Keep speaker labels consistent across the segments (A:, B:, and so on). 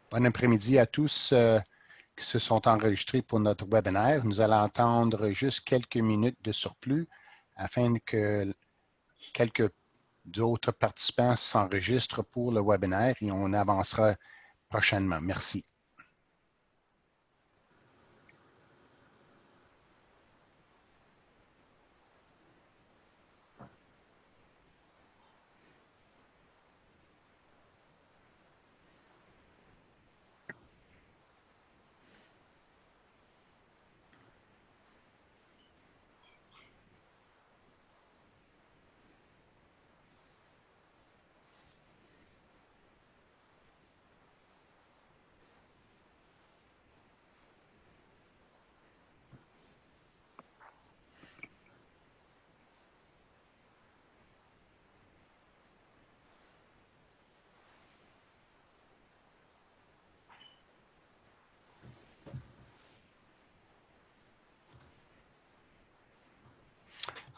A: Bon après-midi à tous qui se sont enregistrés pour notre webinaire. Nous allons attendre juste quelques minutes de surplus afin que quelques d'autres participants s'enregistrent pour le webinaire et on avancera prochainement. Merci.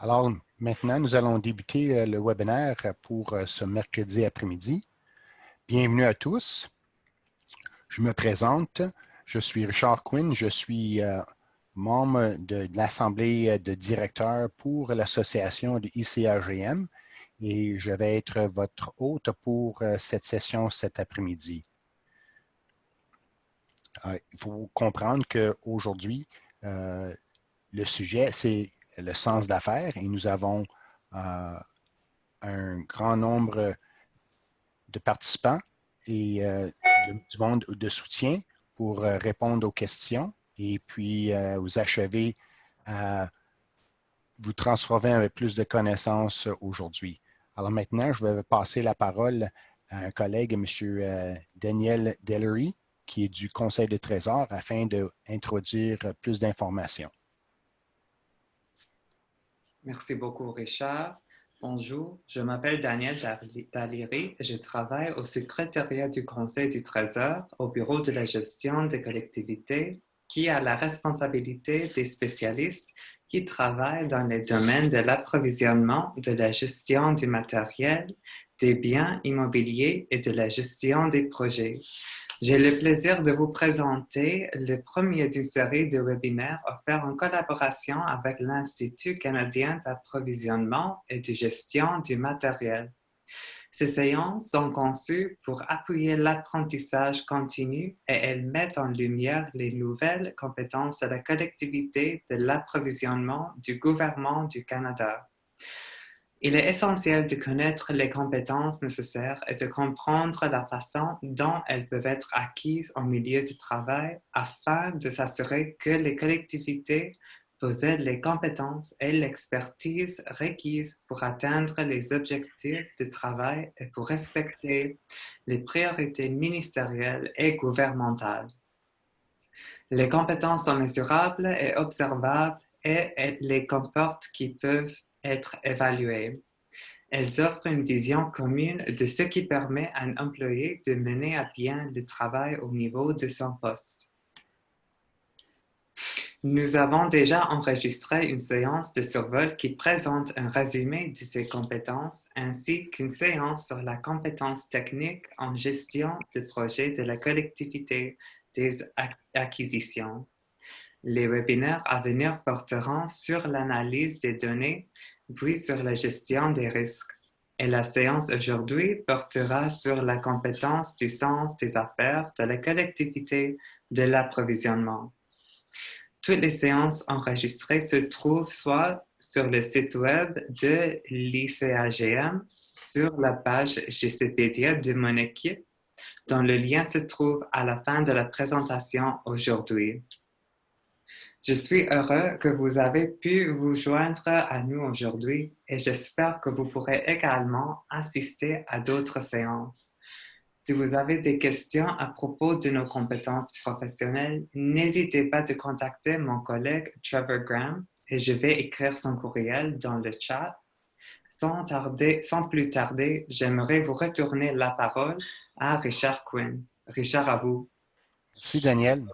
A: Alors, maintenant, nous allons débuter le webinaire pour ce mercredi après-midi. Bienvenue à tous. Je me présente. Je suis Richard Quinn. Je suis membre de l'Assemblée de directeurs pour l'association de ICAGM et je vais être votre hôte pour cette session cet après-midi. Il faut comprendre qu'aujourd'hui, le sujet, c'est le sens d'affaires et nous avons un grand nombre de participants et du monde de soutien pour répondre aux questions et puis vous achever à vous transformer avec plus de connaissances aujourd'hui. Alors maintenant, je vais passer la parole à un collègue, M. Daniel Dellery, qui est du Conseil de Trésor, afin d'introduire plus d'informations.
B: Merci beaucoup, Richard. Bonjour, je m'appelle Daniel Dellery et je travaille au secrétariat du Conseil du Trésor au Bureau de la gestion des collectivités qui a la responsabilité des spécialistes qui travaillent dans les domaines de l'approvisionnement, de la gestion du matériel, des biens immobiliers et de la gestion des projets. J'ai le plaisir de vous présenter le premier d'une série de webinaires offerts en collaboration avec l'Institut canadien d'approvisionnement et de gestion du matériel. Ces séances sont conçues pour appuyer l'apprentissage continu et elles mettent en lumière les nouvelles compétences de la collectivité de l'approvisionnement du gouvernement du Canada. Il est essentiel de connaître les compétences nécessaires et de comprendre la façon dont elles peuvent être acquises au milieu du travail afin de s'assurer que les collectivités possèdent les compétences et l'expertise requises pour atteindre les objectifs de travail et pour respecter les priorités ministérielles et gouvernementales. Les compétences sont mesurables et observables et elles les comportent qui peuvent être évaluées. Elles offrent une vision commune de ce qui permet à un employé de mener à bien le travail au niveau de son poste. Nous avons déjà enregistré une séance de survol qui présente un résumé de ces compétences ainsi qu'une séance sur la compétence technique en gestion de projets de la collectivité des acquisitions. Les webinaires à venir porteront sur l'analyse des données puis sur la gestion des risques. Et la séance aujourd'hui portera sur la compétence du sens des affaires de la collectivité de l'approvisionnement. Toutes les séances enregistrées se trouvent soit sur le site web de l'ICAGM, sur la page GCpedia de mon équipe, dont le lien se trouve à la fin de la présentation aujourd'hui. Je suis heureux que vous avez pu vous joindre à nous aujourd'hui et j'espère que vous pourrez également assister à d'autres séances. Si vous avez des questions à propos de nos compétences professionnelles, n'hésitez pas à contacter mon collègue Trevor Graham et je vais écrire son courriel dans le chat. Sans plus tarder, j'aimerais vous retourner la parole à Richard Quinn. Richard, à vous.
A: Merci, Daniel.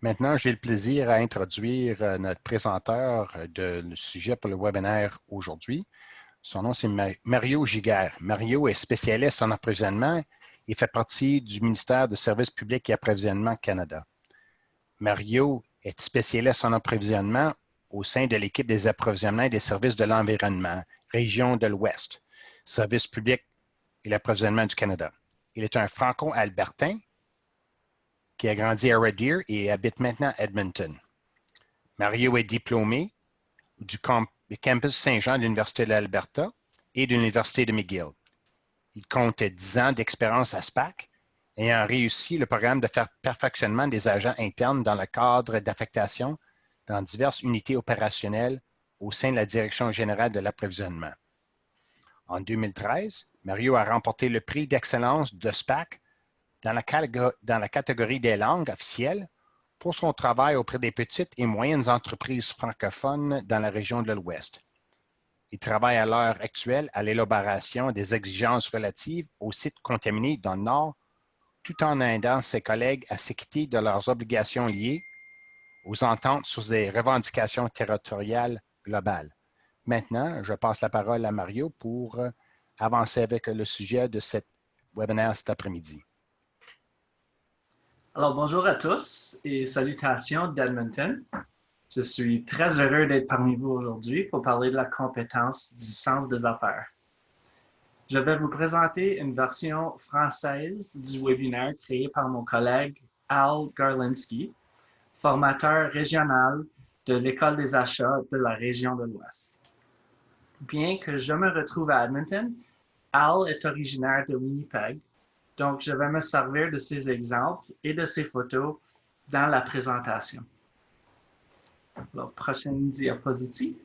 A: Maintenant, j'ai le plaisir à introduire notre présenteur du sujet pour le webinaire aujourd'hui. Son nom, c'est Mario Giguère. Mario est spécialiste en approvisionnement et fait partie du ministère de Services publics et Approvisionnement Canada. Mario est spécialiste en approvisionnement au sein de l'équipe des approvisionnements et des services de l'environnement, région de l'Ouest, Services publics et l'approvisionnement du Canada. Il est un franco-albertain qui a grandi à Red Deer et habite maintenant à Edmonton. Mario est diplômé du campus Saint-Jean de l'Université de l'Alberta et de l'Université de McGill. Il compte 10 ans d'expérience à SPAC ayant réussi le programme de perfectionnement des agents internes dans le cadre d'affectation dans diverses unités opérationnelles au sein de la Direction générale de l'approvisionnement. En 2013, Mario a remporté le prix d'excellence de SPAC dans la catégorie des langues officielles pour son travail auprès des petites et moyennes entreprises francophones dans la région de l'Ouest. Il travaille à l'heure actuelle à l'élaboration des exigences relatives aux sites contaminés dans le Nord, tout en aidant ses collègues à s'acquitter de leurs obligations liées aux ententes sur des revendications territoriales globales. Maintenant, je passe la parole à Mario pour avancer avec le sujet de cet webinaire cet après-midi.
C: Alors, bonjour à tous et salutations d'Edmonton. Je suis très heureux d'être parmi vous aujourd'hui pour parler de la compétence du sens des affaires. Je vais vous présenter une version française du webinaire créé par mon collègue Al Garlinski, formateur régional de l'École des achats de la région de l'Ouest. Bien que je me retrouve à Edmonton, Al est originaire de Winnipeg, donc je vais me servir de ses exemples et de ses photos dans la présentation. Alors, prochaine diapositive.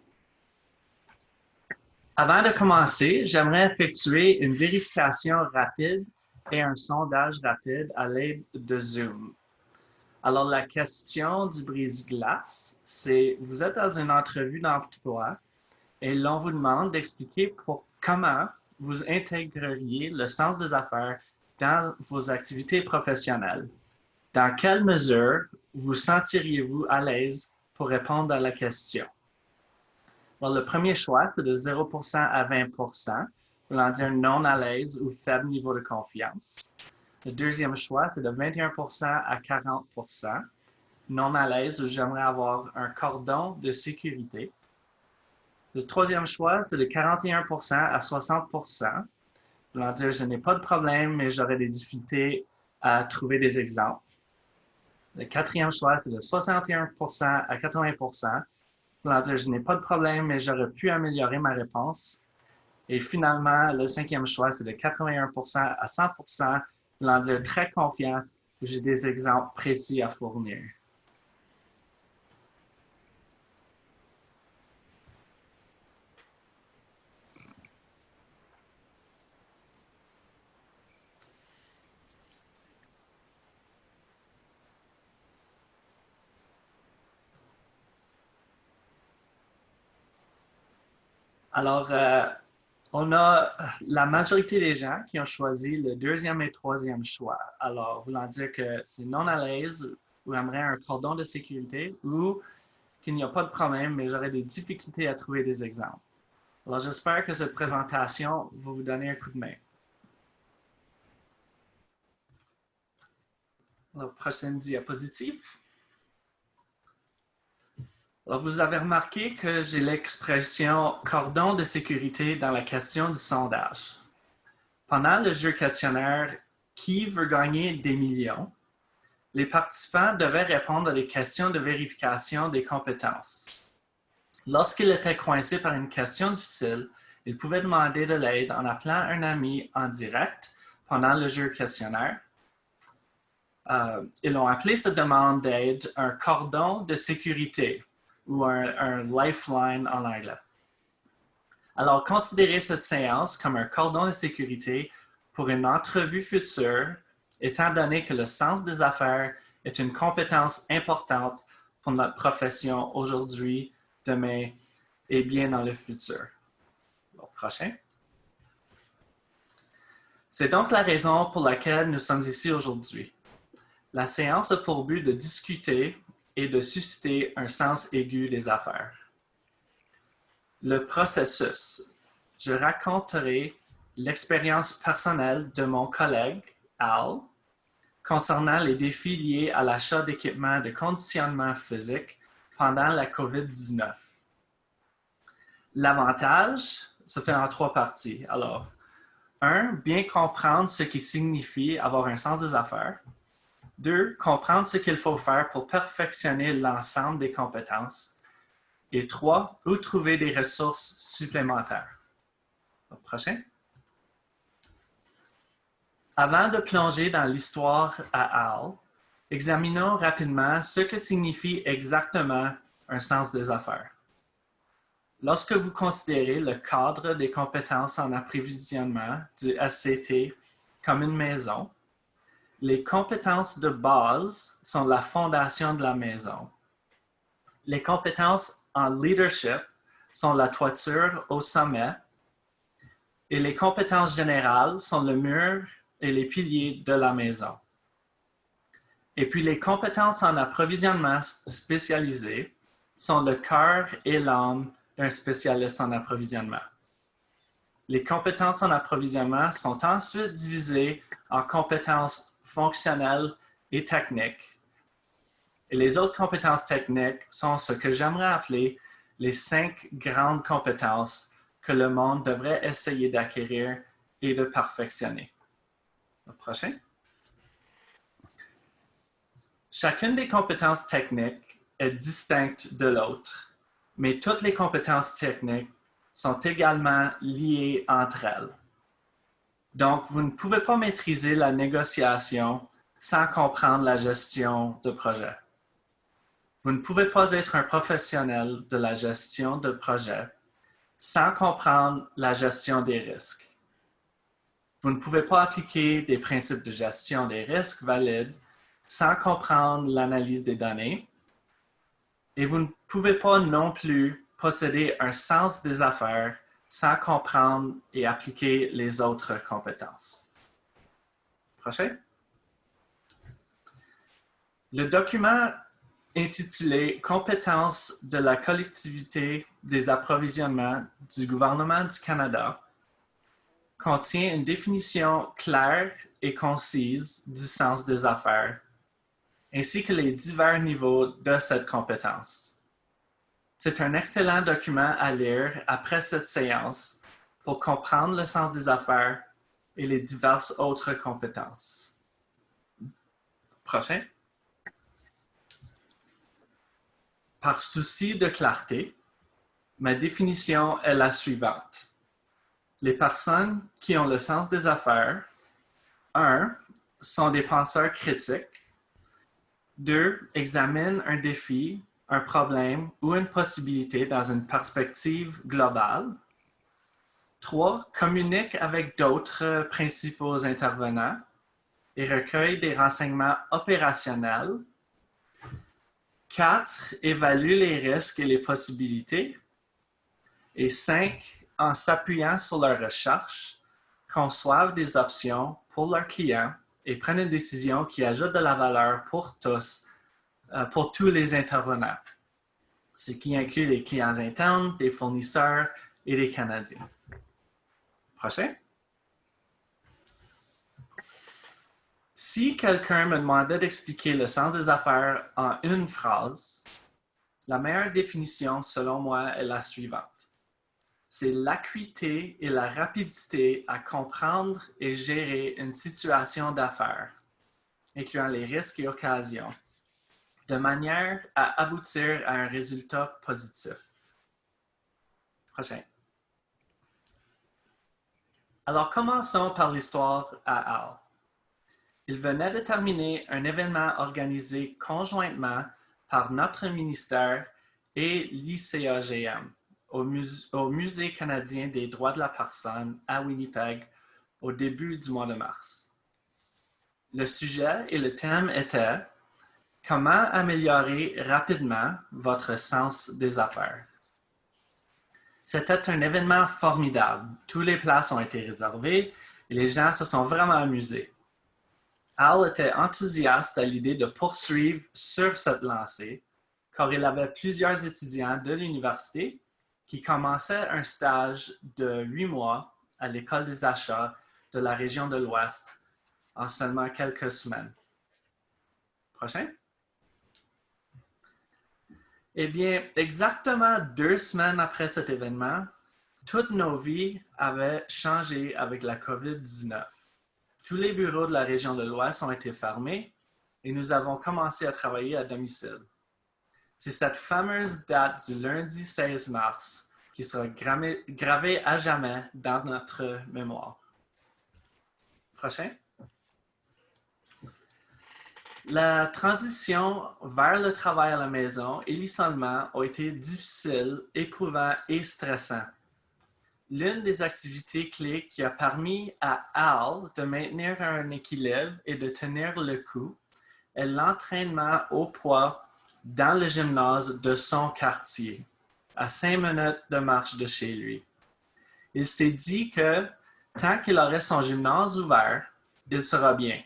C: Avant de commencer, j'aimerais effectuer une vérification rapide et un sondage rapide à l'aide de Zoom. Alors, la question du brise-glace, c'est: vous êtes dans une entrevue d'emploi et l'on vous demande d'expliquer comment vous intégreriez le sens des affaires dans vos activités professionnelles. Dans quelle mesure vous sentiriez-vous à l'aise pour répondre à la question? Alors, le premier choix, c'est de 0% à 20%, voulant dire non à l'aise ou faible niveau de confiance. Le deuxième choix, c'est de 21% à 40%, non à l'aise ou j'aimerais avoir un cordon de sécurité. Le troisième choix, c'est de 41% à 60%, voulant dire je n'ai pas de problème, mais j'aurais des difficultés à trouver des exemples. Le quatrième choix, c'est de 61% à 80%, voulant dire je n'ai pas de problème, mais j'aurais pu améliorer ma réponse. Et finalement, le cinquième choix, c'est de 81% à 100%, voulant dire très confiant, j'ai des exemples précis à fournir. Alors, on a la majorité des gens qui ont choisi le deuxième et troisième choix. Alors, voulant dire que c'est non à l'aise ou aimerait un cordon de sécurité ou qu'il n'y a pas de problème, mais j'aurais des difficultés à trouver des exemples. Alors, j'espère que cette présentation va vous donner un coup de main. Alors, prochaine diapositive. Alors, vous avez remarqué que j'ai l'expression cordon de sécurité dans la question du sondage. Pendant le jeu questionnaire Qui veut gagner des millions? Les participants devaient répondre à des questions de vérification des compétences. Lorsqu'ils étaient coincés par une question difficile, ils pouvaient demander de l'aide en appelant un ami en direct pendant le jeu questionnaire. Ils ont appelé cette demande d'aide un cordon de sécurité ou un lifeline en anglais. Alors, considérez cette séance comme un cordon de sécurité pour une entrevue future, étant donné que le sens des affaires est une compétence importante pour notre profession aujourd'hui, demain et bien dans le futur. Bon, prochain. C'est donc la raison pour laquelle nous sommes ici aujourd'hui. La séance a pour but de discuter et de susciter un sens aigu des affaires. Le processus. Je raconterai l'expérience personnelle de mon collègue, Al concernant les défis liés à l'achat d'équipements de conditionnement physique pendant la COVID-19. L'avantage se fait en 3 parties. Alors, 1, bien comprendre ce qui signifie avoir un sens des affaires. 2, comprendre ce qu'il faut faire pour perfectionner l'ensemble des compétences. Et 3, où trouver des ressources supplémentaires. Le prochain. Avant de plonger dans l'histoire à Al, examinons rapidement ce que signifie exactement un sens des affaires. Lorsque vous considérez le cadre des compétences en approvisionnement du SCT comme une maison, les compétences de base sont la fondation de la maison. Les compétences en leadership sont la toiture au sommet et les compétences générales sont le mur et les piliers de la maison. Et puis les compétences en approvisionnement spécialisé sont le cœur et l'âme d'un spécialiste en approvisionnement. Les compétences en approvisionnement sont ensuite divisées en compétences fonctionnelles et techniques. Et les autres compétences techniques sont ce que j'aimerais appeler les 5 grandes compétences que le monde devrait essayer d'acquérir et de perfectionner. Le prochain. Chacune des compétences techniques est distincte de l'autre, mais toutes les compétences techniques sont également liées entre elles. Donc, vous ne pouvez pas maîtriser la négociation sans comprendre la gestion de projet. Vous ne pouvez pas être un professionnel de la gestion de projet sans comprendre la gestion des risques. Vous ne pouvez pas appliquer des principes de gestion des risques valides sans comprendre l'analyse des données. Et vous ne pouvez pas non plus posséder un sens des affaires sans comprendre et appliquer les autres compétences. Prochain. Le document intitulé « Compétences de la collectivité des approvisionnements du gouvernement du Canada » contient une définition claire et concise du sens des affaires, ainsi que les divers niveaux de cette compétence. C'est un excellent document à lire après cette séance pour comprendre le sens des affaires et les diverses autres compétences. Prochain. Par souci de clarté, ma définition est la suivante. Les personnes qui ont le sens des affaires, 1, sont des penseurs critiques, 2, examinent un défi, un problème ou une possibilité dans une perspective globale, 3, communiquent avec d'autres principaux intervenants et recueillent des renseignements opérationnels, 4, évaluent les risques et les possibilités, et 5, en s'appuyant sur leurs recherches, conçoivent des options pour leurs clients et prennent une décision qui ajoute de la valeur pour tous les intervenants, ce qui inclut les clients internes, des fournisseurs et des Canadiens. Prochain. Si quelqu'un me demandait d'expliquer le sens des affaires en une phrase, la meilleure définition, selon moi, est la suivante. C'est l'acuité et la rapidité à comprendre et gérer une situation d'affaires, incluant les risques et occasions, de manière à aboutir à un résultat positif. Prochain. Alors, commençons par l'histoire à Al. Il venait de terminer un événement organisé conjointement par notre ministère et l'ICAGM au Musée canadien des droits de la personne à Winnipeg au début du mois de mars. Le sujet et le thème étaient « Comment améliorer rapidement votre sens des affaires ». C'était un événement formidable. Toutes les places ont été réservées et les gens se sont vraiment amusés. Al était enthousiaste à l'idée de poursuivre sur cette lancée, car il avait plusieurs étudiants de l'université qui commençaient un stage de 8 mois à l'école des achats de la région de l'Ouest en seulement quelques semaines. Prochain. Eh bien, exactement 2 semaines après cet événement, toutes nos vies avaient changé avec la COVID-19. Tous les bureaux de la région de l'Ouest ont été fermés et nous avons commencé à travailler à domicile. C'est cette fameuse date du lundi 16 mars qui sera gravée à jamais dans notre mémoire. Prochain. La transition vers le travail à la maison et l'isolement ont été difficiles, éprouvants et stressants. L'une des activités clés qui a permis à Al de maintenir un équilibre et de tenir le coup est l'entraînement au poids dans le gymnase de son quartier, à 5 minutes de marche de chez lui. Il s'est dit que tant qu'il aurait son gymnase ouvert, il sera bien.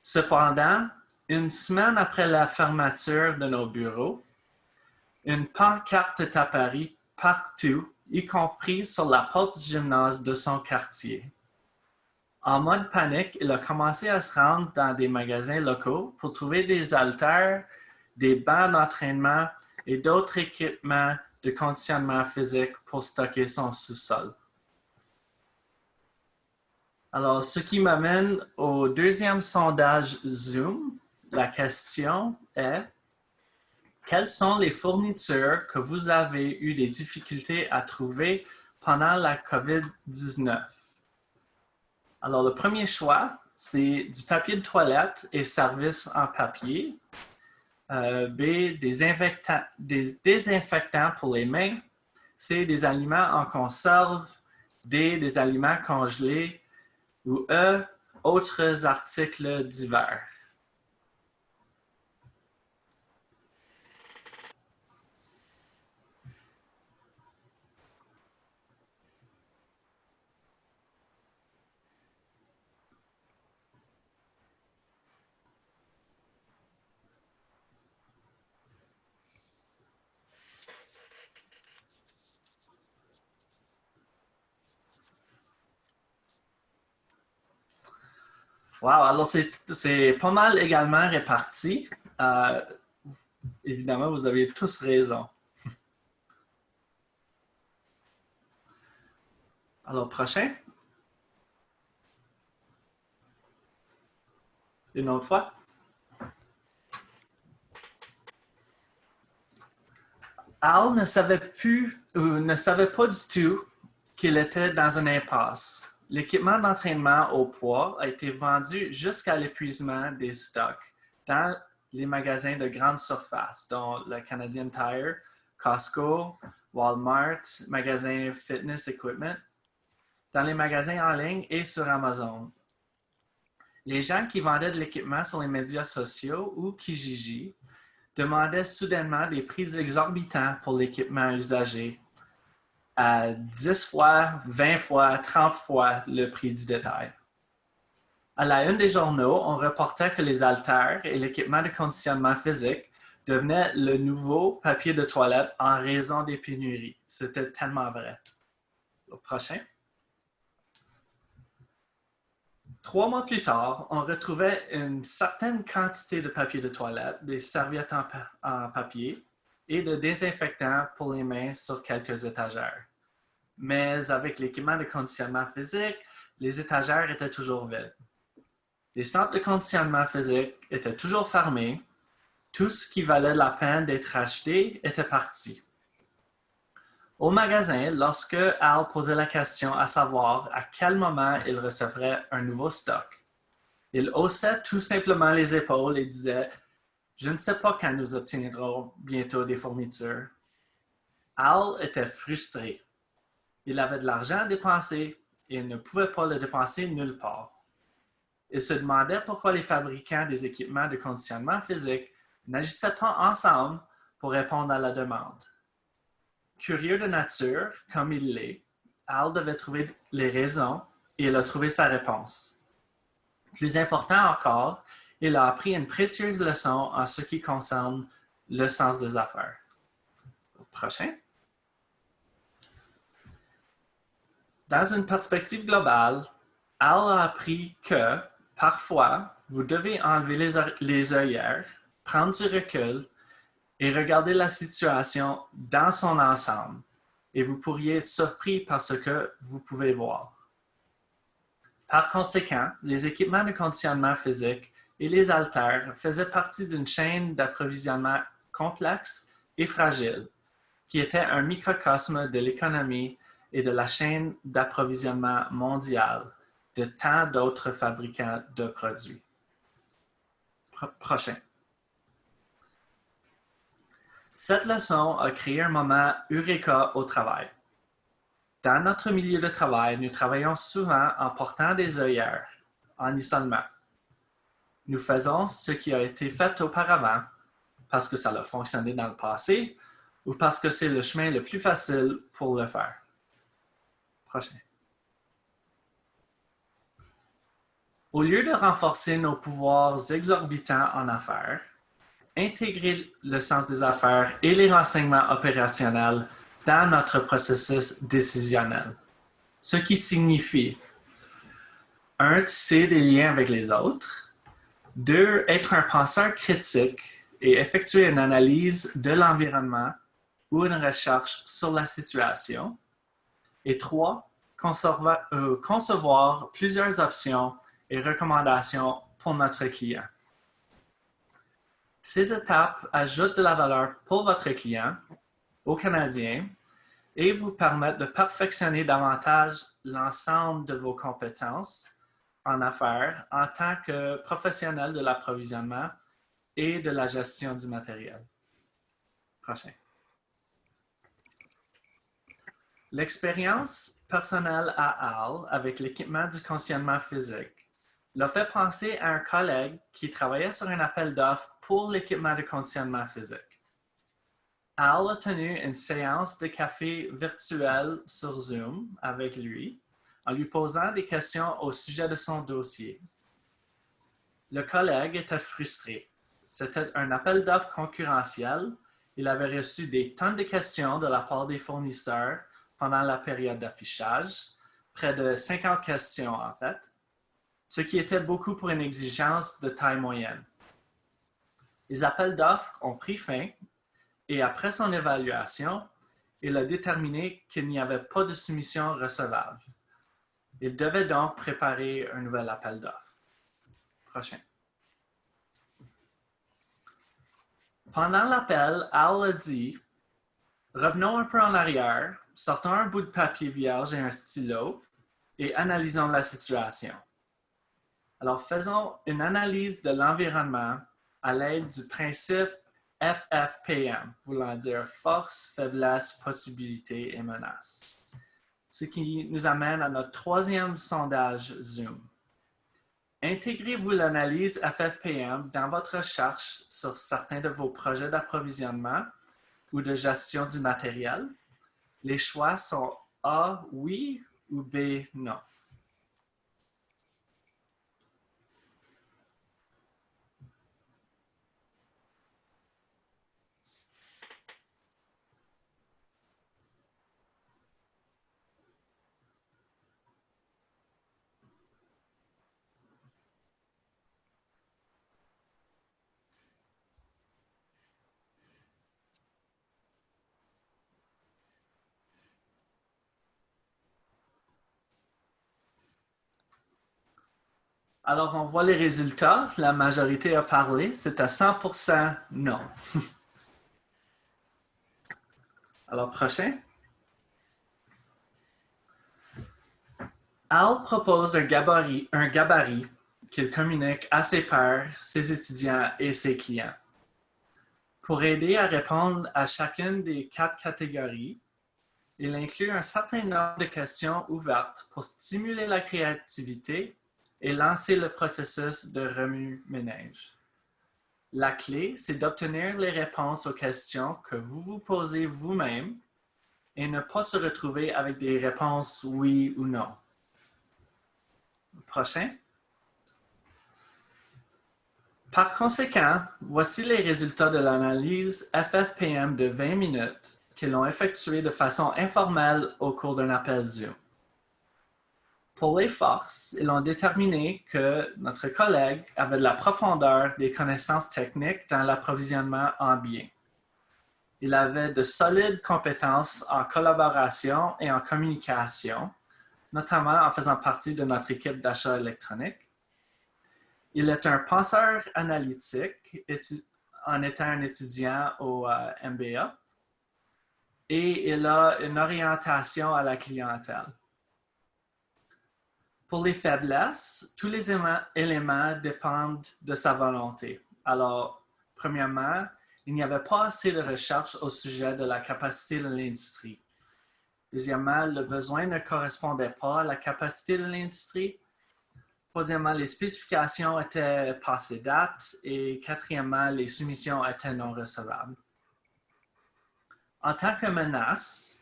C: Cependant, une semaine après la fermeture de nos bureaux, une pancarte est apparue partout, y compris sur la porte du gymnase de son quartier. En mode panique, il a commencé à se rendre dans des magasins locaux pour trouver des haltères, des bancs d'entraînement et d'autres équipements de conditionnement physique pour stocker son sous-sol. Alors, ce qui m'amène au deuxième sondage Zoom. La question est: quelles sont les fournitures que vous avez eu des difficultés à trouver pendant la COVID-19? Alors, le premier choix, c'est du papier de toilette et services en papier. B, des désinfectants pour les mains. C, des aliments en conserve. D, des aliments congelés. Ou E, autres articles divers. Wow, alors c'est pas mal également réparti. Évidemment, vous avez tous raison. Alors, prochain. Une autre fois. Al ne savait plus ou ne savait pas du tout qu'il était dans une impasse. L'équipement d'entraînement au poids a été vendu jusqu'à l'épuisement des stocks dans les magasins de grande surface, dont le Canadian Tire, Costco, Walmart, magasins Fitness Equipment, dans les magasins en ligne et sur Amazon. Les gens qui vendaient de l'équipement sur les médias sociaux ou Kijiji demandaient soudainement des prix exorbitants pour l'équipement usagé, à 10 fois, 20 fois, 30 fois le prix du détail. À la une des journaux, on reportait que les haltères et l'équipement de conditionnement physique devenaient le nouveau papier de toilette en raison des pénuries. C'était tellement vrai. Au prochain. 3 mois plus tard, on retrouvait une certaine quantité de papier de toilette, des serviettes en papier et de désinfectants pour les mains sur quelques étagères. Mais avec l'équipement de conditionnement physique, les étagères étaient toujours vides. Les centres de conditionnement physique étaient toujours fermés. Tout ce qui valait la peine d'être acheté était parti. Au magasin, lorsque Al posait la question à savoir à quel moment il recevrait un nouveau stock, il haussait tout simplement les épaules et disait « Je ne sais pas quand nous obtiendrons bientôt des fournitures. » Al était frustré. Il avait de l'argent à dépenser et il ne pouvait pas le dépenser nulle part. Il se demandait pourquoi les fabricants des équipements de conditionnement physique n'agissaient pas ensemble pour répondre à la demande. Curieux de nature, comme il l'est, Al devait trouver les raisons et il a trouvé sa réponse. Plus important encore, il a appris une précieuse leçon en ce qui concerne le sens des affaires. Prochain. Dans une perspective globale, Al a appris que, parfois, vous devez enlever les œillères, prendre du recul et regarder la situation dans son ensemble. Et vous pourriez être surpris par ce que vous pouvez voir. Par conséquent, les équipements de conditionnement physique et les haltères faisaient partie d'une chaîne d'approvisionnement complexe et fragile, qui était un microcosme de l'économie et de la chaîne d'approvisionnement mondiale de tant d'autres fabricants de produits. Prochain. Cette leçon a créé un moment eureka au travail. Dans notre milieu de travail, nous travaillons souvent en portant des œillères, en isolement. Nous faisons ce qui a été fait auparavant parce que ça a fonctionné dans le passé ou parce que c'est le chemin le plus facile pour le faire. Prochain. Au lieu de renforcer nos pouvoirs exorbitants en affaires, intégrer le sens des affaires et les renseignements opérationnels dans notre processus décisionnel. Ce qui signifie 1. Tisser des liens avec les autres. 2. Être un penseur critique et effectuer une analyse de l'environnement ou une recherche sur la situation. Et 3. Concevoir plusieurs options et recommandations pour notre client. Ces étapes ajoutent de la valeur pour votre client, aux Canadiens, et vous permettent de perfectionner davantage l'ensemble de vos compétences en affaires en tant que professionnel de l'approvisionnement et de la gestion du matériel. Prochain. L'expérience personnelle à Al avec l'équipement du conditionnement physique l'a fait penser à un collègue qui travaillait sur un appel d'offres pour l'équipement de conditionnement physique. Al a tenu une séance de café virtuelle sur Zoom avec lui en lui posant des questions au sujet de son dossier. Le collègue était frustré. C'était un appel d'offres concurrentiel. Il avait reçu des tonnes de questions de la part des fournisseurs pendant la période d'affichage, près de 50 questions en fait, ce qui était beaucoup pour une exigence de taille moyenne. Les appels d'offres ont pris fin et après son évaluation, il a déterminé qu'il n'y avait pas de soumission recevable. Il devait donc préparer un nouvel appel d'offres. Prochain. Pendant l'appel, Al a dit « Revenons un peu en arrière, sortons un bout de papier vierge et un stylo et analysons la situation. Alors, faisons une analyse de l'environnement à l'aide du principe FFPM, voulant dire force, faiblesse, possibilité et menace. Ce qui nous amène à notre troisième sondage Zoom. Intégrez-vous l'analyse FFPM dans votre recherche sur certains de vos projets d'approvisionnement ou de gestion du matériel? Les choix sont A, oui ou B, non. Alors, on voit les résultats. La majorité a parlé. C'est à 100% non. Alors, prochain. Al propose un gabarit qu'il communique à ses pairs, ses étudiants et ses clients. Pour aider à répondre à chacune des 4 catégories, il inclut un certain nombre de questions ouvertes pour stimuler la créativité et lancer le processus de remue-ménage. La clé, c'est d'obtenir les réponses aux questions que vous vous posez vous-même et ne pas se retrouver avec des réponses oui ou non. Prochain. Par conséquent, voici les résultats de l'analyse FFPM de 20 minutes qu'ils ont effectuée de façon informelle au cours d'un appel Zoom. Pour les forces, ils ont déterminé que notre collègue avait de la profondeur des connaissances techniques dans l'approvisionnement en biens. Il avait de solides compétences en collaboration et en communication, notamment en faisant partie de notre équipe d'achat électronique. Il est un penseur analytique en étant un étudiant au MBA et il a une orientation à la clientèle. Pour les faiblesses, tous les éléments dépendent de sa volonté. Alors, premièrement, il n'y avait pas assez de recherche au sujet de la capacité de l'industrie. Deuxièmement, le besoin ne correspondait pas à la capacité de l'industrie. Troisièmement, les spécifications étaient passées date. Et quatrièmement, les soumissions étaient non recevables. En tant que menace,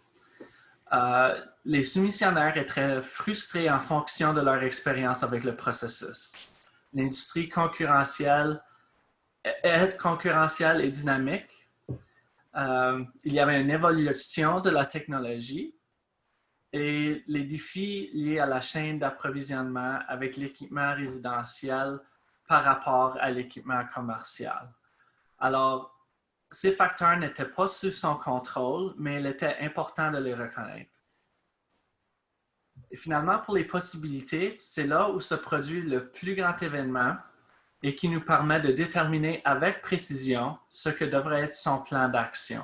C: les soumissionnaires étaient frustrés en fonction de leur expérience avec le processus. L'industrie concurrentielle est concurrentielle et dynamique. Il y avait une évolution de la technologie et les défis liés à la chaîne d'approvisionnement avec l'équipement résidentiel par rapport à l'équipement commercial. Alors, ces facteurs n'étaient pas sous son contrôle, mais il était important de les reconnaître. Et finalement, pour les possibilités, c'est là où se produit le plus grand événement et qui nous permet de déterminer avec précision ce que devrait être son plan d'action.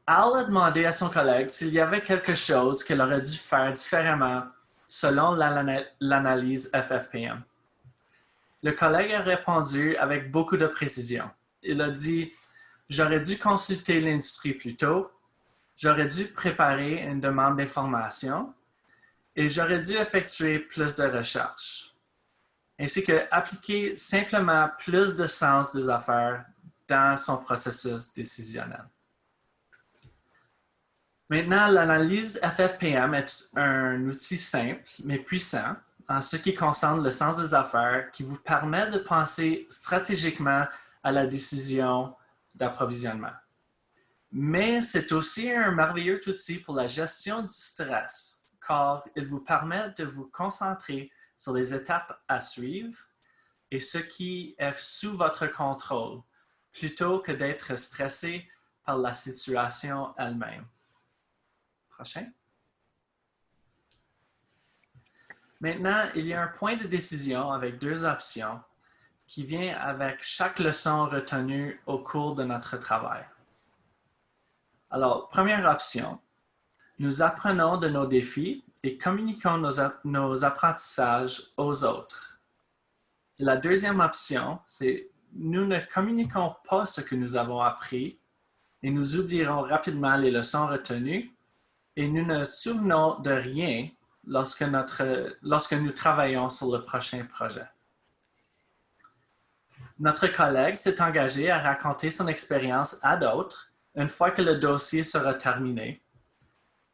C: Al a demandé à son collègue s'il y avait quelque chose qu'il aurait dû faire différemment selon l'analyse FFPM. Le collègue a répondu avec beaucoup de précision. Il a dit « J'aurais dû consulter l'industrie plus tôt, j'aurais dû préparer une demande d'information et j'aurais dû effectuer plus de recherches, ainsi que appliquer simplement plus de sens des affaires dans son processus décisionnel. » Maintenant, l'analyse FFPM est un outil simple mais puissant en ce qui concerne le sens des affaires qui vous permet de penser stratégiquement à la décision d'approvisionnement. Mais c'est aussi un merveilleux outil pour la gestion du stress, car il vous permet de vous concentrer sur les étapes à suivre et ce qui est sous votre contrôle, plutôt que d'être stressé par la situation elle-même. Prochain. Maintenant, il y a un point de décision avec deux options qui vient avec chaque leçon retenue au cours de notre travail. Alors, première option, nous apprenons de nos défis et communiquons nos apprentissages aux autres. Et la deuxième option, c'est nous ne communiquons pas ce que nous avons appris et nous oublierons rapidement les leçons retenues et nous ne souvenons de rien lorsque nous travaillons sur le prochain projet. Notre collègue s'est engagé à raconter son expérience à d'autres une fois que le dossier sera terminé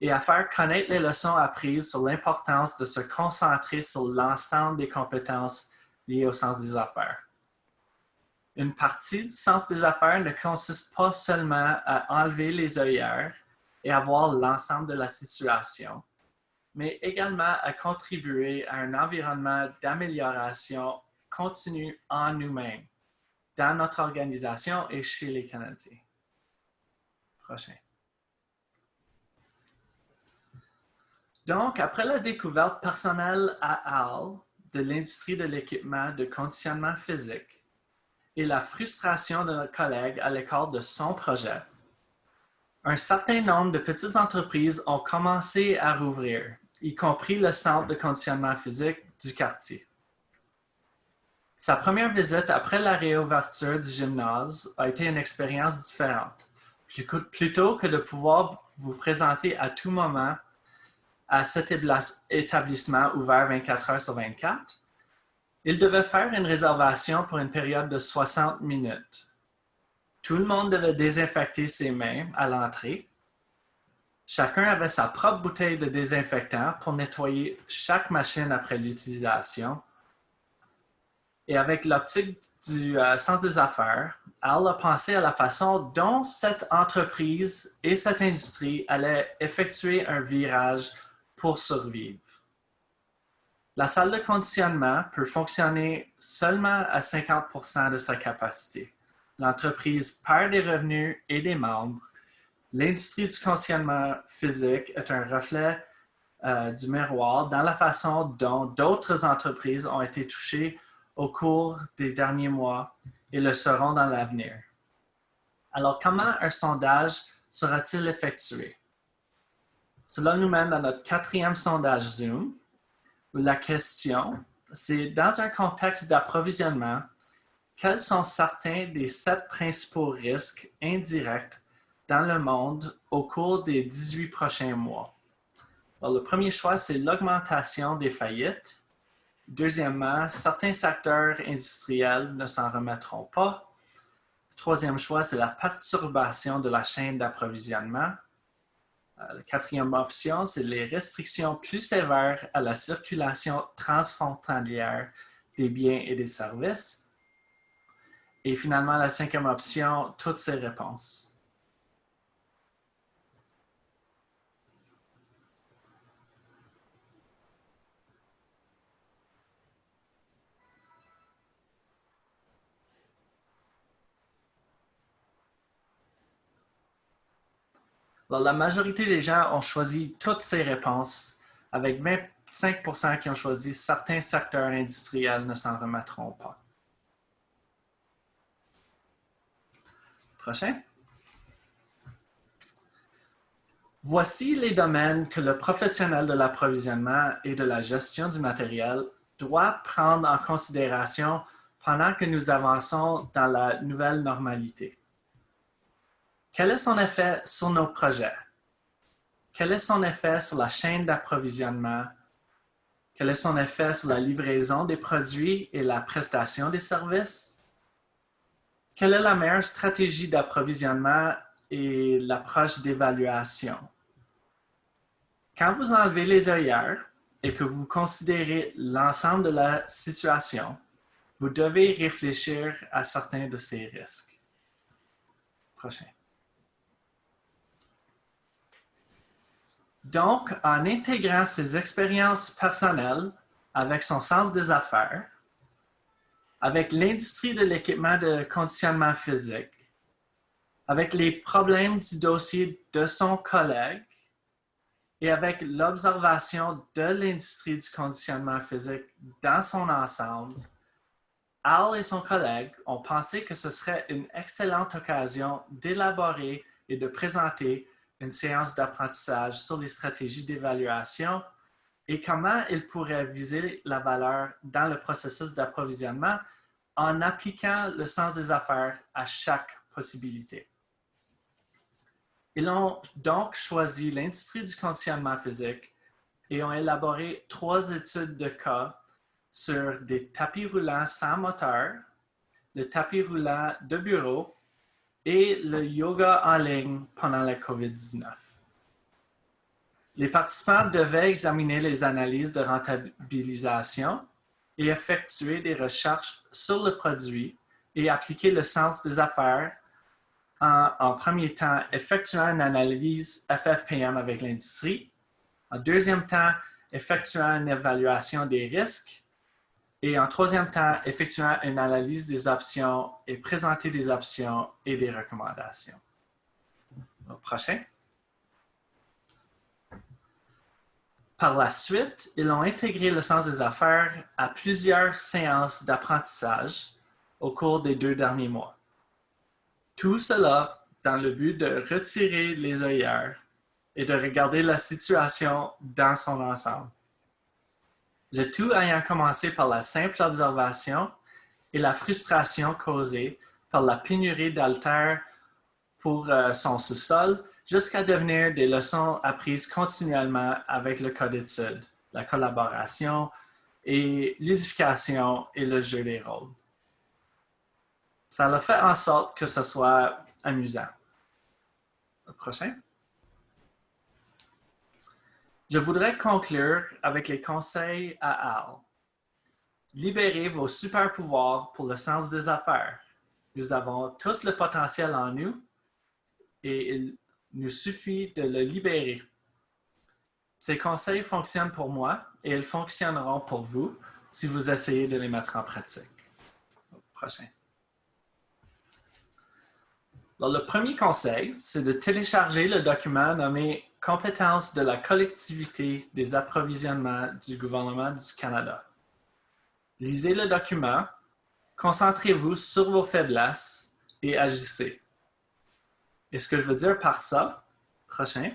C: et à faire connaître les leçons apprises sur l'importance de se concentrer sur l'ensemble des compétences liées au sens des affaires. Une partie du sens des affaires ne consiste pas seulement à enlever les œillères et à voir l'ensemble de la situation, mais également à contribuer à un environnement d'amélioration continue en nous-mêmes, dans notre organisation et chez les Canadiens. Prochain. Donc, après la découverte personnelle à Al de l'industrie de l'équipement de conditionnement physique et la frustration de notre collègue à l'écart de son projet, un certain nombre de petites entreprises ont commencé à rouvrir, y compris le centre de conditionnement physique du quartier. Sa première visite après la réouverture du gymnase a été une expérience différente. Plutôt que de pouvoir vous présenter à tout moment à cet établissement ouvert 24 heures sur 24, il devait faire une réservation pour une période de 60 minutes. Tout le monde devait désinfecter ses mains à l'entrée. Chacun avait sa propre bouteille de désinfectant pour nettoyer chaque machine après l'utilisation. Et avec l'optique du sens des affaires, Al a pensé à la façon dont cette entreprise et cette industrie allaient effectuer un virage pour survivre. La salle de conditionnement peut fonctionner seulement à 50% de sa capacité. L'entreprise perd des revenus et des membres. L'industrie du conditionnement physique est un reflet du miroir dans la façon dont d'autres entreprises ont été touchées au cours des derniers mois et le seront dans l'avenir. Alors, comment un sondage sera-t-il effectué? Cela nous mène à notre 4e sondage Zoom, où la question, c'est dans un contexte d'approvisionnement, quels sont certains des 7 principaux risques indirects dans le monde au cours des 18 prochains mois? Alors, le premier choix, c'est l'augmentation des faillites. Deuxièmement, certains secteurs industriels ne s'en remettront pas. Le troisième choix, c'est la perturbation de la chaîne d'approvisionnement. La 4e option, c'est les restrictions plus sévères à la circulation transfrontalière des biens et des services. Et finalement, la 5e option, toutes ces réponses. Alors, la majorité des gens ont choisi toutes ces réponses, avec 25% qui ont choisi certains secteurs industriels ne s'en remettront pas. Prochain. Voici les domaines que le professionnel de l'approvisionnement et de la gestion du matériel doit prendre en considération pendant que nous avançons dans la nouvelle normalité. Quel est son effet sur nos projets? Quel est son effet sur la chaîne d'approvisionnement? Quel est son effet sur la livraison des produits et la prestation des services? Quelle est la meilleure stratégie d'approvisionnement et l'approche d'évaluation? Quand vous enlevez les œillères et que vous considérez l'ensemble de la situation, vous devez réfléchir à certains de ces risques. Prochain. Donc, en intégrant ses expériences personnelles avec son sens des affaires, avec l'industrie de l'équipement de conditionnement physique, avec les problèmes du dossier de son collègue et avec l'observation de l'industrie du conditionnement physique dans son ensemble, Al et son collègue ont pensé que ce serait une excellente occasion d'élaborer et de présenter une séance d'apprentissage sur les stratégies d'évaluation et comment ils pourraient viser la valeur dans le processus d'approvisionnement en appliquant le sens des affaires à chaque possibilité. Ils ont donc choisi l'industrie du conditionnement physique et ont élaboré 3 études de cas sur des tapis roulants sans moteur, le tapis roulant de bureau et le yoga en ligne pendant la COVID-19. Les participants devaient examiner les analyses de rentabilisation et effectuer des recherches sur le produit et appliquer le sens des affaires en premier temps, effectuant une analyse FFPM avec l'industrie. En deuxième temps, effectuant une évaluation des risques. Et en troisième temps, effectuant une analyse des options et présenter des options et des recommandations. Au prochain. Par la suite, ils ont intégré le sens des affaires à plusieurs séances d'apprentissage au cours des 2 derniers mois. Tout cela dans le but de retirer les œillères et de regarder la situation dans son ensemble. Le tout ayant commencé par la simple observation et la frustration causée par la pénurie d'haltères pour son sous-sol, jusqu'à devenir des leçons apprises continuellement avec le cas d'étude, la collaboration et l'édification et le jeu des rôles. Ça a fait en sorte que ce soit amusant. Le prochain. Je voudrais conclure avec les conseils à Al. Libérez vos super pouvoirs pour le sens des affaires. Nous avons tous le potentiel en nous et il nous suffit de le libérer. Ces conseils fonctionnent pour moi et ils fonctionneront pour vous si vous essayez de les mettre en pratique. Prochain. Alors, le premier conseil, c'est de télécharger le document nommé « Compétences de la collectivité des approvisionnements du gouvernement du Canada ». Lisez le document, concentrez-vous sur vos faiblesses et agissez. Et ce que je veux dire par ça, prochain,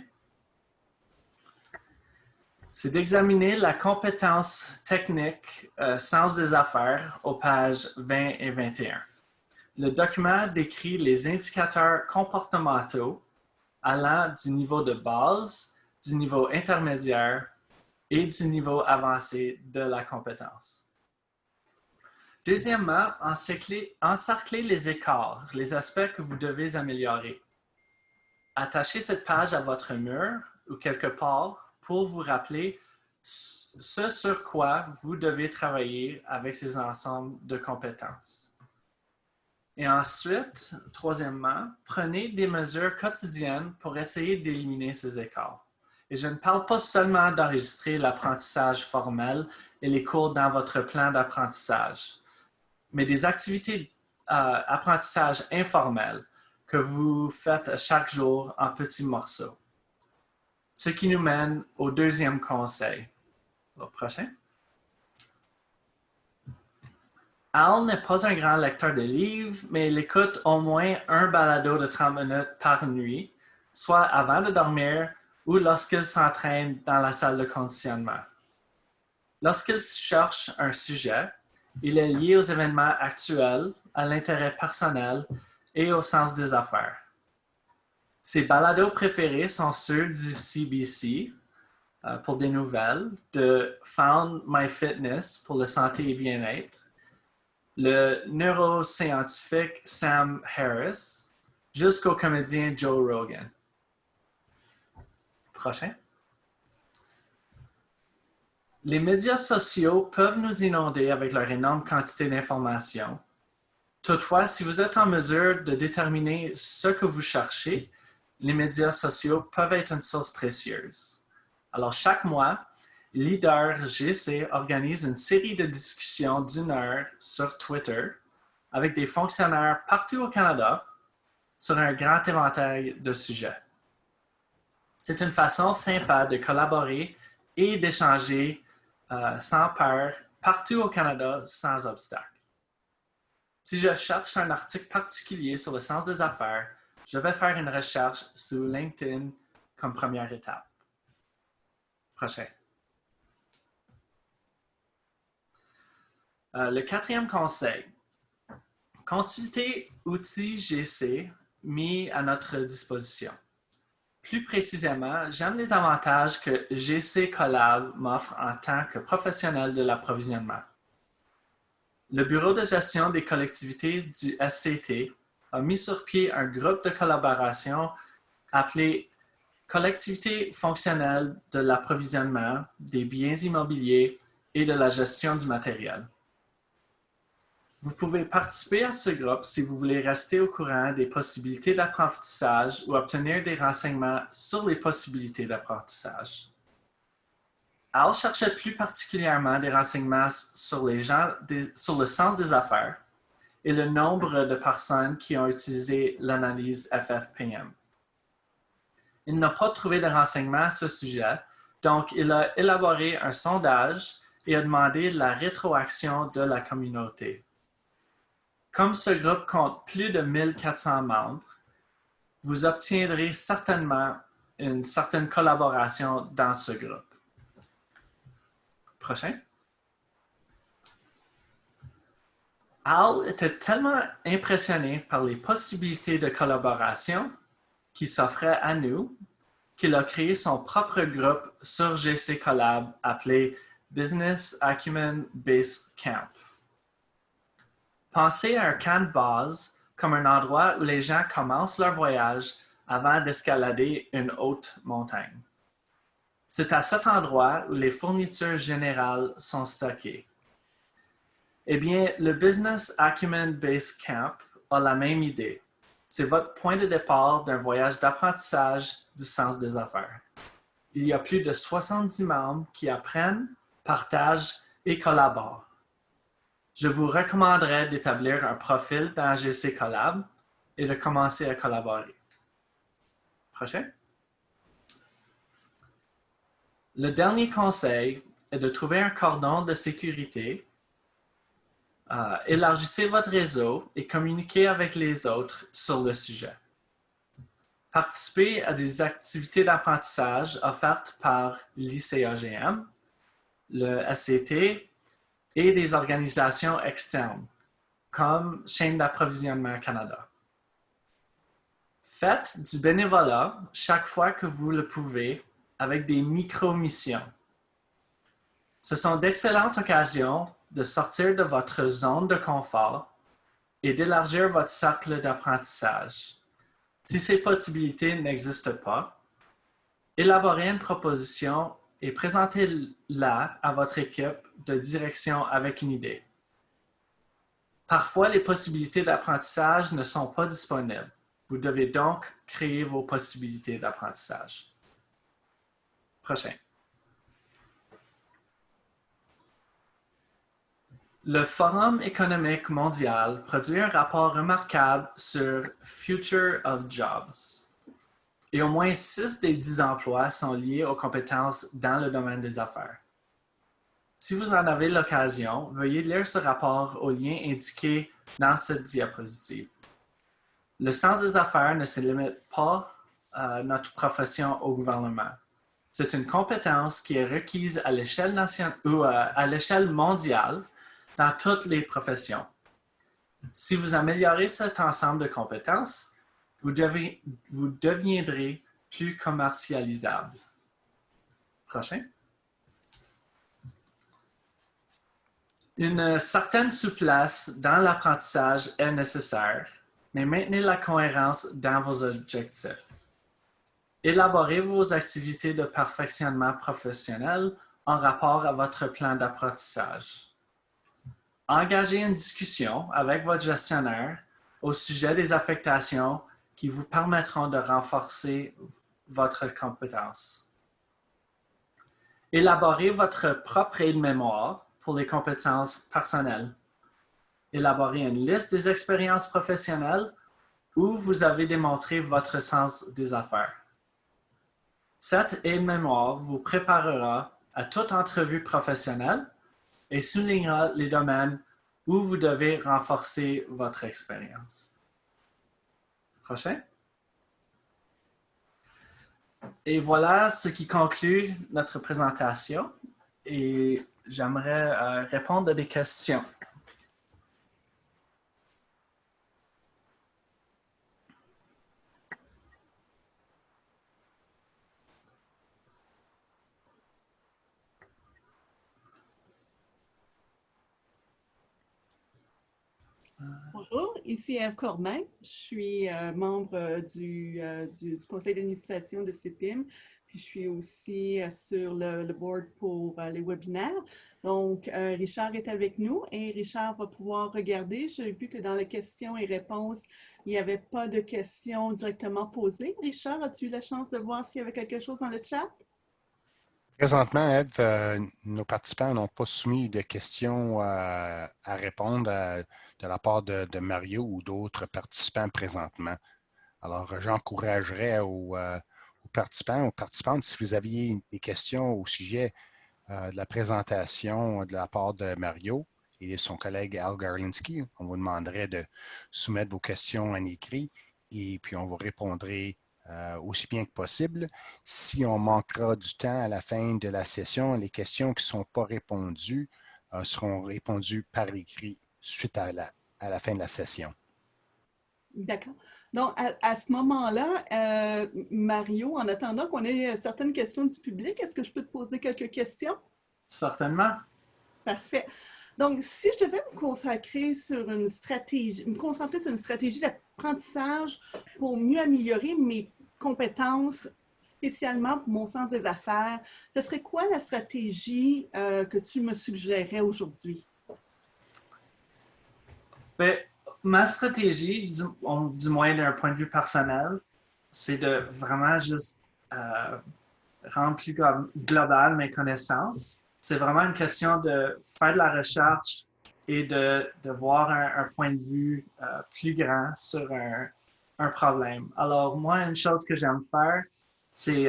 C: c'est d'examiner la compétence technique sens des affaires aux pages 20 et 21. Le document décrit les indicateurs comportementaux allant du niveau de base, du niveau intermédiaire et du niveau avancé de la compétence. Deuxièmement, encerclez les écarts, les aspects que vous devez améliorer. Attachez cette page à votre mur ou quelque part pour vous rappeler ce sur quoi vous devez travailler avec ces ensembles de compétences. Et ensuite, troisièmement, prenez des mesures quotidiennes pour essayer d'éliminer ces écarts. Et je ne parle pas seulement d'enregistrer l'apprentissage formel et les cours dans votre plan d'apprentissage, mais des activités d'apprentissage informel que vous faites chaque jour en petits morceaux. Ce qui nous mène au deuxième conseil. Au prochain. Al n'est pas un grand lecteur de livres, mais il écoute au moins un balado de 30 minutes par nuit, soit avant de dormir ou lorsqu'il s'entraîne dans la salle de conditionnement. Lorsqu'il cherche un sujet, il est lié aux événements actuels, à l'intérêt personnel et au sens des affaires. Ses balados préférés sont ceux du CBC pour des nouvelles, de Found My Fitness pour la santé et bien-être, le neuroscientifique Sam Harris, jusqu'au comédien Joe Rogan. Prochain. Les médias sociaux peuvent nous inonder avec leur énorme quantité d'informations. Toutefois, si vous êtes en mesure de déterminer ce que vous cherchez, les médias sociaux peuvent être une source précieuse. Alors, chaque mois, Leader GC organise une série de discussions d'1 heure sur Twitter avec des fonctionnaires partout au Canada sur un grand éventail de sujets. C'est une façon sympa de collaborer et d'échanger sans peur partout au Canada sans obstacle. Si je cherche un article particulier sur le sens des affaires, je vais faire une recherche sur LinkedIn comme première étape. Prochain. Le quatrième conseil. Consultez outils GC mis à notre disposition. Plus précisément, j'aime les avantages que GC Collab m'offre en tant que professionnel de l'approvisionnement. Le Bureau de gestion des collectivités du SCT a mis sur pied un groupe de collaboration appelé Collectivité fonctionnelle de l'approvisionnement des biens immobiliers et de la gestion du matériel. Vous pouvez participer à ce groupe si vous voulez rester au courant des possibilités d'apprentissage ou obtenir des renseignements sur les possibilités d'apprentissage. Al cherchait plus particulièrement des renseignements sur le sens des affaires et le nombre de personnes qui ont utilisé l'analyse FFPM. Il n'a pas trouvé de renseignements à ce sujet, donc il a élaboré un sondage et a demandé la rétroaction de la communauté. Comme ce groupe compte plus de 1400 membres, vous obtiendrez certainement une certaine collaboration dans ce groupe. Prochain. Al était tellement impressionné par les possibilités de collaboration qui s'offraient à nous qu'il a créé son propre groupe sur GC Collab appelé Business Acumen Base Camp. Pensez à un camp de base comme un endroit où les gens commencent leur voyage avant d'escalader une haute montagne. C'est à cet endroit où les fournitures générales sont stockées. Eh bien, le Business Acumen Base Camp a la même idée. C'est votre point de départ d'un voyage d'apprentissage du sens des affaires. il y a plus de 70 membres qui apprennent, partagent et collaborent. Je vous recommanderais d'établir un profil dans GC Collab et de commencer à collaborer. Prochain. Le dernier conseil est de trouver un cordon de sécurité. Élargissez votre réseau et communiquez avec les autres sur le sujet. Participez à des activités d'apprentissage offertes par l'ICAGM, le SCT et des organisations externes, comme Chaîne d'approvisionnement Canada. Faites du bénévolat chaque fois que vous le pouvez avec des micro-missions. Ce sont d'excellentes occasions de sortir de votre zone de confort et d'élargir votre cercle d'apprentissage. Si ces possibilités n'existent pas, élaborez une proposition et présentez-la à votre équipe de direction avec une idée. Parfois, les possibilités d'apprentissage ne sont pas disponibles. Vous devez donc créer vos possibilités d'apprentissage. Prochain. Le Forum économique mondial produit un rapport remarquable sur Future of Jobs. Et au moins 6 des 10 emplois sont liés aux compétences dans le domaine des affaires. Si vous en avez l'occasion, veuillez lire ce rapport au lien indiqué dans cette diapositive. Le sens des affaires ne se limite pas à notre profession au gouvernement. C'est une compétence qui est requise à l'échelle nationale ou à l'échelle mondiale dans toutes les professions. Si vous améliorez cet ensemble de compétences, vous deviendrez plus commercialisable. Prochain. Une certaine souplesse dans l'apprentissage est nécessaire, mais maintenez la cohérence dans vos objectifs. Élaborez vos activités de perfectionnement professionnel en rapport à votre plan d'apprentissage. Engagez une discussion avec votre gestionnaire au sujet des affectations qui vous permettront de renforcer votre compétence. Élaborez votre propre aide-mémoire pour les compétences personnelles. Élaborez une liste des expériences professionnelles où vous avez démontré votre sens des affaires. Cette aide-mémoire vous préparera à toute entrevue professionnelle et soulignera les domaines où vous devez renforcer votre expérience. Prochain. Et voilà ce qui conclut notre présentation. Et j'aimerais répondre à des questions.
D: Bonjour, ici Ève Cormain. Je suis membre du conseil d'administration de CIPIM, puis je suis aussi sur le board pour les webinaires. Donc, Richard est avec nous et Richard va pouvoir regarder. J'ai vu que dans les questions et réponses, il n'y avait pas de questions directement posées. Richard, as-tu eu la chance de voir s'il y avait quelque chose dans le chat?
A: Présentement, Ève, nos participants n'ont pas soumis de questions à répondre de la part de Mario ou d'autres participants présentement. Alors, j'encouragerais aux participants, aux participantes, si vous aviez des questions au sujet de la présentation de la part de Mario et son collègue Al Garlinski, on vous demanderait de soumettre vos questions en écrit et puis on vous répondrait aussi bien que possible. Si on manquera du temps à la fin de la session, les questions qui ne sont pas répondues seront répondues par écrit suite à la fin de la session.
D: D'accord. Donc, à ce moment-là, Mario, en attendant qu'on ait certaines questions du public, est-ce que je peux te poser quelques questions?
C: Certainement.
D: Parfait. Donc, si je devais me concentrer sur une stratégie d'apprentissage pour mieux améliorer mes compétences, spécialement pour mon sens des affaires, ce serait quoi la stratégie que tu me suggérerais aujourd'hui?
C: Bien, ma stratégie, du moins d'un point de vue personnel, c'est de vraiment juste rendre plus globale mes connaissances. C'est vraiment une question de faire de la recherche et de voir un point de vue plus grand sur un problème. Alors, moi, une chose que j'aime faire, c'est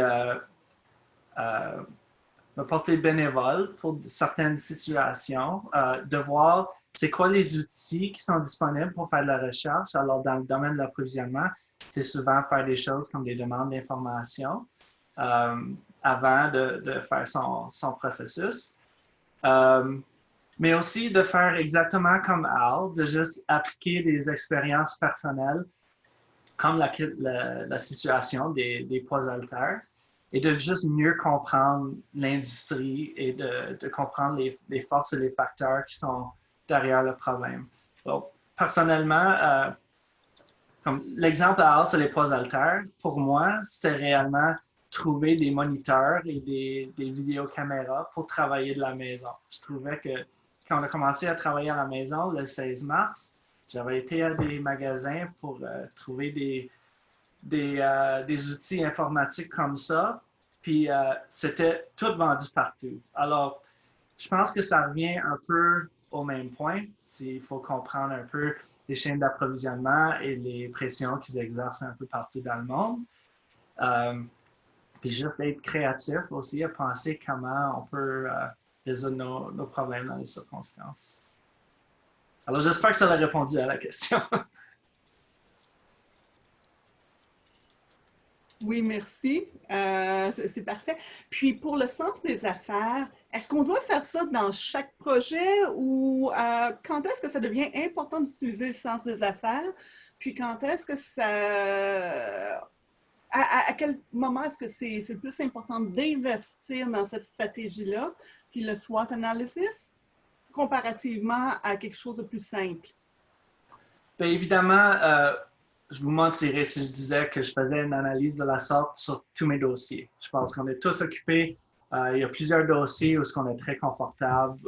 C: me porter bénévole pour certaines situations, de voir c'est quoi les outils qui sont disponibles pour faire de la recherche. Alors, dans le domaine de l'approvisionnement, c'est souvent faire des choses comme des demandes d'information avant de faire son processus. Mais aussi de faire exactement comme Al, de juste appliquer des expériences personnelles comme la situation des poids haltères et de juste mieux comprendre l'industrie et de comprendre les forces et les facteurs qui sont derrière le problème. Donc, personnellement, comme l'exemple à Al, c'est les poids haltères. Pour moi, c'était réellement trouver des moniteurs et des vidéocaméras pour travailler de la maison. Je trouvais que quand on a commencé à travailler à la maison le 16 mars, j'avais été à des magasins pour trouver des outils informatiques comme ça, puis c'était tout vendu partout. Alors, je pense que ça revient un peu au même point. Il faut comprendre un peu les chaînes d'approvisionnement et les pressions qu'ils exercent un peu partout dans le monde. Puis juste être créatif aussi, à penser comment on peut résoudre nos problèmes dans les circonstances. Alors, j'espère que ça a répondu à la question.
D: Oui, merci. C'est parfait. Puis, pour le sens des affaires, est-ce qu'on doit faire ça dans chaque projet ou quand est-ce que ça devient important d'utiliser le sens des affaires? Puis, quand est-ce que ça... À quel moment est-ce que c'est le plus important d'investir dans cette stratégie-là, puis le SWOT analysis, comparativement à quelque chose de plus simple?
C: Bien, évidemment, je vous mentirais si je disais que je faisais une analyse de la sorte sur tous mes dossiers. Je pense qu'on est tous occupés. Il y a plusieurs dossiers où on est très confortable.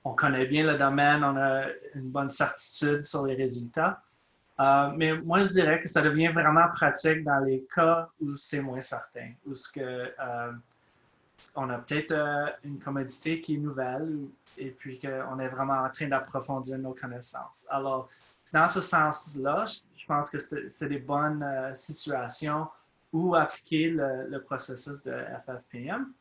C: On connaît bien le domaine, on a une bonne certitude sur les résultats. Mais moi, je dirais que ça devient vraiment pratique dans les cas où c'est moins certain, où on a peut-être une commodité qui est nouvelle et puis qu'on est vraiment en train d'approfondir nos connaissances. Alors, dans ce sens-là, je pense que c'est des bonnes situations où appliquer le processus de FFPM.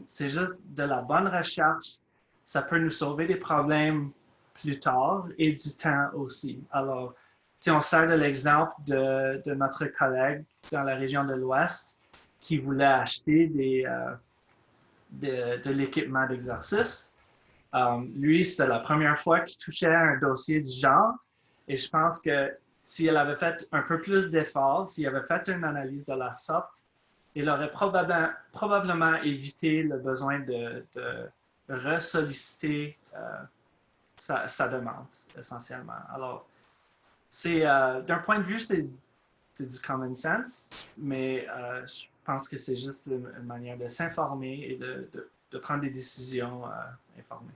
C: C'est juste de la bonne recherche. Ça peut nous sauver des problèmes plus tard et du temps aussi. Alors, si on sert de l'exemple de notre collègue dans la région de l'Ouest qui voulait acheter de l'équipement d'exercice, lui, c'était la première fois qu'il touchait à un dossier du genre. Et je pense que s'il avait fait un peu plus d'efforts, s'il avait fait une analyse de la sorte, il aurait probablement évité le besoin de ressolliciter sa demande, essentiellement. Alors, d'un point de vue, c'est du common sense, mais je pense que c'est juste une manière de s'informer et de prendre des décisions informées.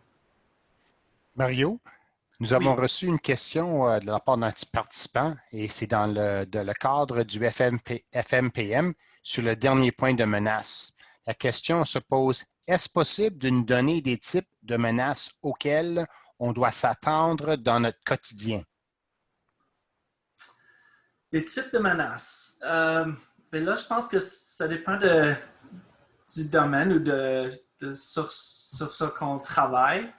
A: Mario, nous avons reçu une question de la part d'un participant et c'est dans le cadre du FMPM sur le dernier point de menace. La question se pose, est-ce possible de nous donner des types de menaces auxquelles on doit s'attendre dans notre quotidien?
C: Les types de menaces. Mais là, je pense que ça dépend du domaine ou sur ce qu'on travaille.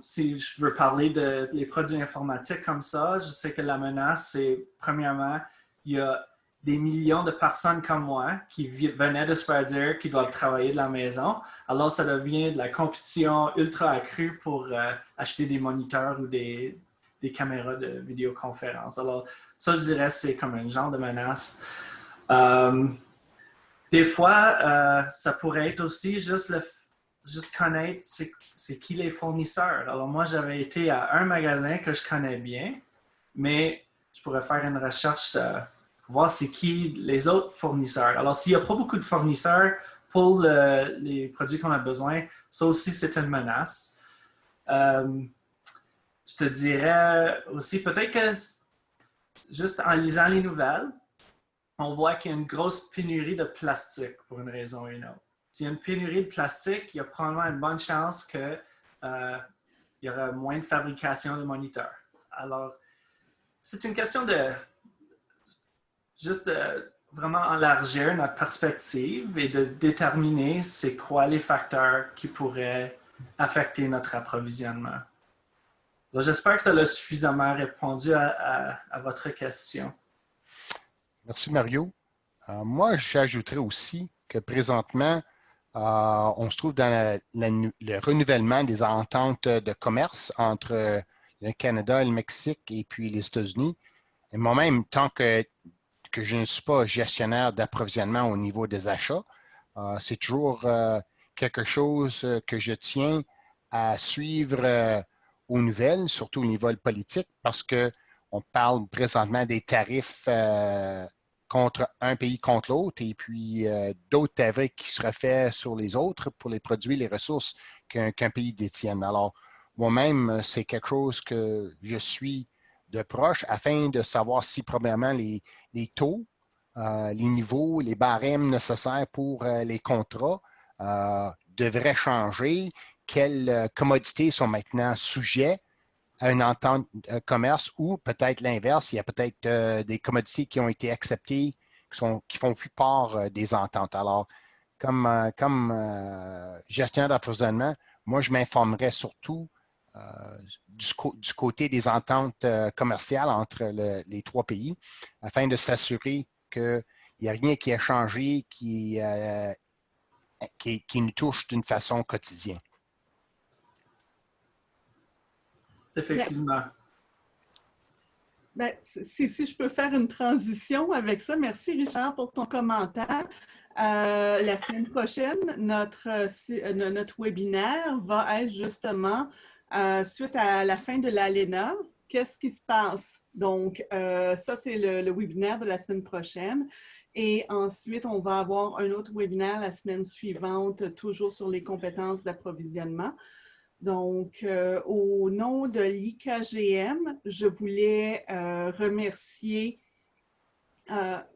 C: Si je veux parler des produits informatiques comme ça, je sais que la menace, c'est premièrement, il y a des millions de personnes comme moi qui venaient de se faire dire qu'ils doivent travailler de la maison. Alors, ça devient de la compétition ultra accrue pour acheter des moniteurs ou des caméras de vidéoconférence. Alors, ça, je dirais, c'est comme un genre de menace. Des fois, ça pourrait être aussi juste connaître c'est qui les fournisseurs. Alors, moi, j'avais été à un magasin que je connais bien, mais je pourrais faire une recherche pour voir c'est qui les autres fournisseurs. Alors, s'il n'y a pas beaucoup de fournisseurs pour les produits qu'on a besoin, ça aussi, c'est une menace. Je te dirais aussi, peut-être que juste en lisant les nouvelles, on voit qu'il y a une grosse pénurie de plastique pour une raison ou une autre. S'il y a une pénurie de plastique, il y a probablement une bonne chance qu'il y aura moins de fabrication de moniteurs. Alors, c'est une question de juste de vraiment élargir notre perspective et de déterminer c'est quoi les facteurs qui pourraient affecter notre approvisionnement. J'espère que ça a suffisamment répondu à votre question.
A: Merci, Mario. Moi, j'ajouterais aussi que présentement, on se trouve dans le renouvellement des ententes de commerce entre le Canada, le Mexique et puis les États-Unis. Et moi-même, tant que je ne suis pas gestionnaire d'approvisionnement au niveau des achats, c'est toujours quelque chose que je tiens à suivre aux nouvelles, surtout au niveau politique, parce qu'on parle présentement des tarifs contre un pays contre l'autre et puis d'autres tarifs qui seraient faits sur les autres pour les produits, les ressources qu'un pays détienne. Alors, moi-même, c'est quelque chose que je suis de proche afin de savoir si probablement les taux, les niveaux, les barèmes nécessaires pour les contrats devraient changer, quelles commodités sont maintenant sujets à une entente de commerce ou peut-être l'inverse, il y a peut-être des commodités qui ont été acceptées qui font plus part des ententes. Alors, comme gestionnaire d'approvisionnement, moi, je m'informerais surtout du côté des ententes commerciales entre les trois pays afin de s'assurer qu'il n'y a rien qui a changé qui nous touche d'une façon quotidienne.
C: Effectivement.
D: Ben, si je peux faire une transition avec ça, merci Richard pour ton commentaire. La semaine prochaine, notre webinaire va être justement suite à la fin de l'ALENA. Qu'est-ce qui se passe? Donc, ça, c'est le webinaire de la semaine prochaine. Et ensuite, on va avoir un autre webinaire la semaine suivante, toujours sur les compétences d'approvisionnement. Donc, au nom de l'IKGM, je voulais remercier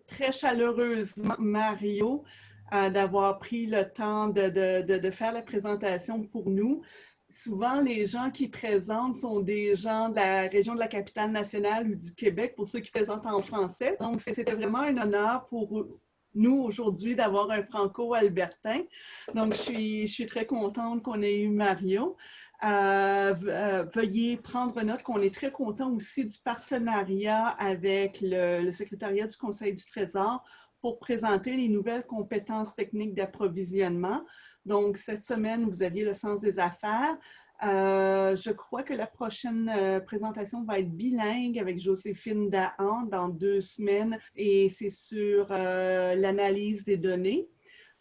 D: très chaleureusement Mario d'avoir pris le temps de faire la présentation pour nous. Souvent, les gens qui présentent sont des gens de la région de la Capitale-Nationale ou du Québec, pour ceux qui présentent en français. Donc, c'était vraiment un honneur pour nous aujourd'hui d'avoir un franco-albertain. Donc, je suis très contente qu'on ait eu Mario. Veuillez prendre note qu'on est très content aussi du partenariat avec le secrétariat du Conseil du Trésor pour présenter les nouvelles compétences techniques d'approvisionnement. Donc, cette semaine, vous aviez le sens des affaires. Je crois que la prochaine présentation va être bilingue avec Joséphine Dahan dans 2 semaines et c'est sur l'analyse des données.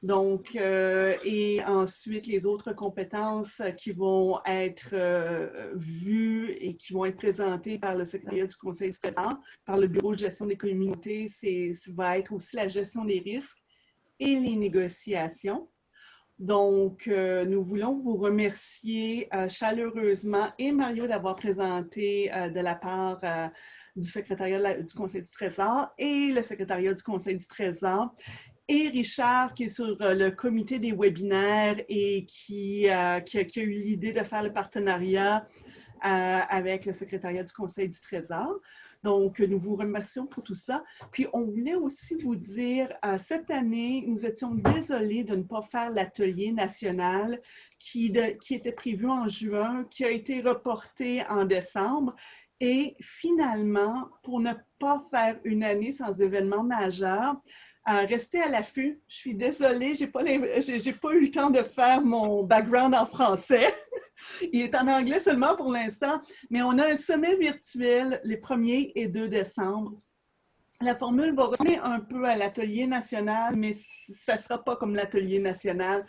D: Donc, et ensuite, les autres compétences qui vont être vues et qui vont être présentées par le secrétariat du Conseil du Trésor, par le Bureau de gestion des communautés, ça va être aussi la gestion des risques et les négociations. Donc, nous voulons vous remercier chaleureusement et Mario d'avoir présenté de la part du secrétariat du Conseil du Trésor et le secrétariat du Conseil du Trésor et Richard qui est sur le comité des webinaires et qui a eu l'idée de faire le partenariat avec le secrétariat du Conseil du Trésor. Donc, nous vous remercions pour tout ça. Puis, on voulait aussi vous dire, cette année, nous étions désolés de ne pas faire l'atelier national qui était prévu en juin, qui a été reporté en décembre. Et finalement, pour ne pas faire une année sans événement majeur, restez à l'affût. Je suis désolée, j'ai pas eu le temps de faire mon background en français. Il est en anglais seulement pour l'instant, mais on a un sommet virtuel les 1er et 2 décembre. La formule va ressembler un peu à l'atelier national, mais ça ne sera pas comme l'atelier national.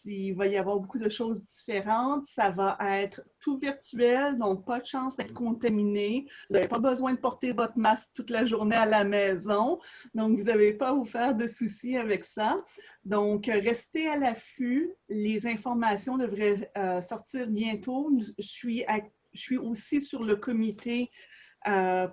D: Il va y avoir beaucoup de choses différentes. Ça va être tout virtuel, donc pas de chance d'être contaminé. Vous n'avez pas besoin de porter votre masque toute la journée à la maison. Donc, vous n'avez pas à vous faire de soucis avec ça. Donc, restez à l'affût. Les informations devraient sortir bientôt. Je suis aussi sur le comité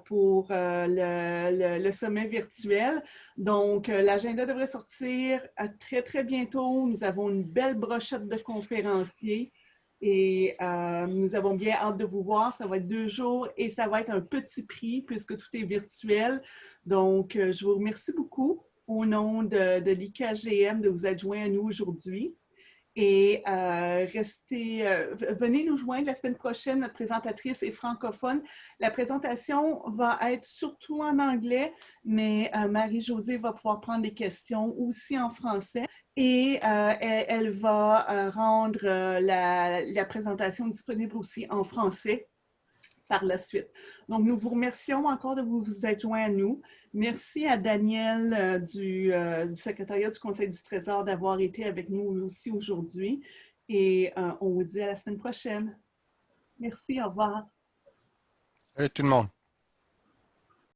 D: pour le sommet virtuel. Donc, l'agenda devrait sortir très, très bientôt. Nous avons une belle brochette de conférenciers et nous avons bien hâte de vous voir. Ça va être 2 jours et ça va être un petit prix puisque tout est virtuel. Donc, je vous remercie beaucoup au nom de l'IKGM de vous être joints à nous aujourd'hui. Et venez nous joindre la semaine prochaine. Notre présentatrice est francophone. La présentation va être surtout en anglais, mais Marie-Josée va pouvoir prendre des questions aussi en français. Et elle va rendre la présentation disponible aussi en français par la suite. Donc, nous vous remercions encore de vous être joints à nous. Merci à Daniel du secrétariat du Conseil du Trésor d'avoir été avec nous aussi aujourd'hui. Et on vous dit à la semaine prochaine. Merci, au revoir.
A: Salut tout le monde.